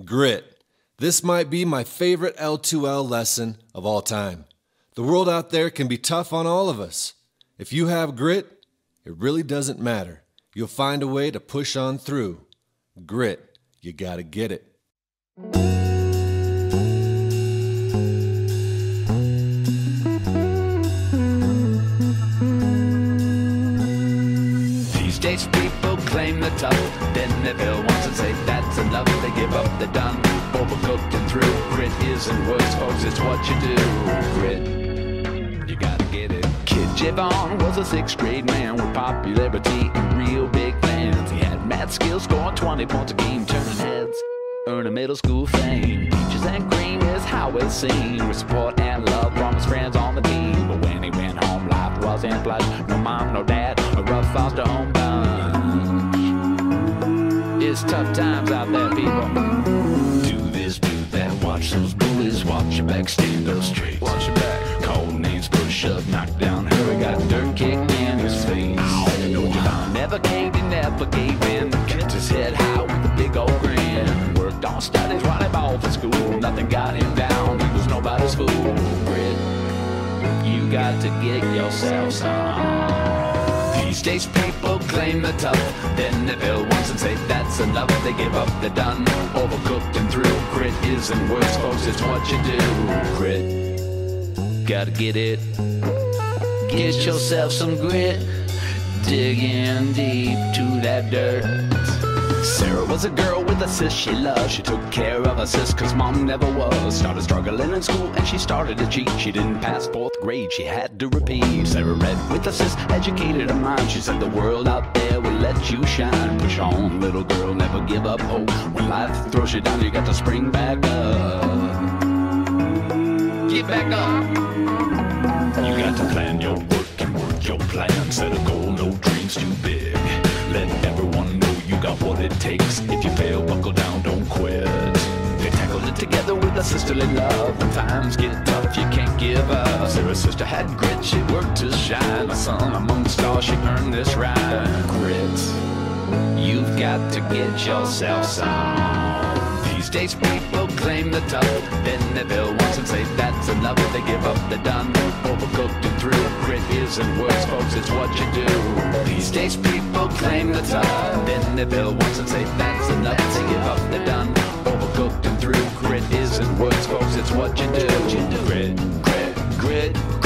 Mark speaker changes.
Speaker 1: Grit. This might be my favorite L2L lesson of all time. The world out there can be tough on all of us. If you have grit, it really doesn't matter. You'll find a way to push on through. Grit. You gotta get it.
Speaker 2: These days people claim the tough, then they feel once and say that's enough. They give up, they're done, overcooked and through. Grit isn't words, folks, it's what you do. Grit, you gotta get it. Kid Javon was a 6th grade man with popularity and real big fans. He had mad skills, scoring 20 points a game, turning heads, earning middle school fame. Peaches and cream is how it's seen, with support and love from his friends on the team. But when he went home, life wasn't plush. No mom, no dad, a rough foster home bunch. It's tough times out there, people. Do this, do that, watch those bullies, watch your back, stand up straight. Watch your back. Call names, push up, knock down, hurry, got dirt kicked in his face. Javon never caved, he never gave in. Kept his head high with a big old grin. Worked on studies, running ball for school. Nothing got him down, he was nobody's fool. Grit, you got to get yourself some. These days people claim the tough, then they fail once and say that's enough. They give up, they're done, overcooked and through. Grit isn't words, folks, it's what you do. Grit, gotta get it. Get yourself some grit. Dig in deep to that dirt. Sarah was a girl with a sis she loved. She took care of her sis cause mom never was. Started struggling in school and she started to cheat. She didn't pass 4th grade, she had to repeat. Sarah read with a sis, educated her mind. She said the world out there will let you shine. Push on, little girl, never give up hope. When life throws you down, you got to spring back up. Get back up. You got to plan your work and work your plan. Set a goal, no dreams too big. Let everyone know you got what it takes. If you fail, buckle down, don't quit. They tackled it together with a sisterly love. When times get tough, you can't give up. Sarah's sister had grit, she worked to shine. A sun among the stars, she earned this right. Grit, you've got to get yourself some. These days people claim the tough, then they fail once and say that's enough. They give up, they're done, overcooked and through. Grit isn't words, folks, it's what you do. These days people claim the tough, then they fail once and say that's enough. They give up, they're done, overcooked and through. Grit isn't words, folks, it's what you do. Grit, grit, grit, grit.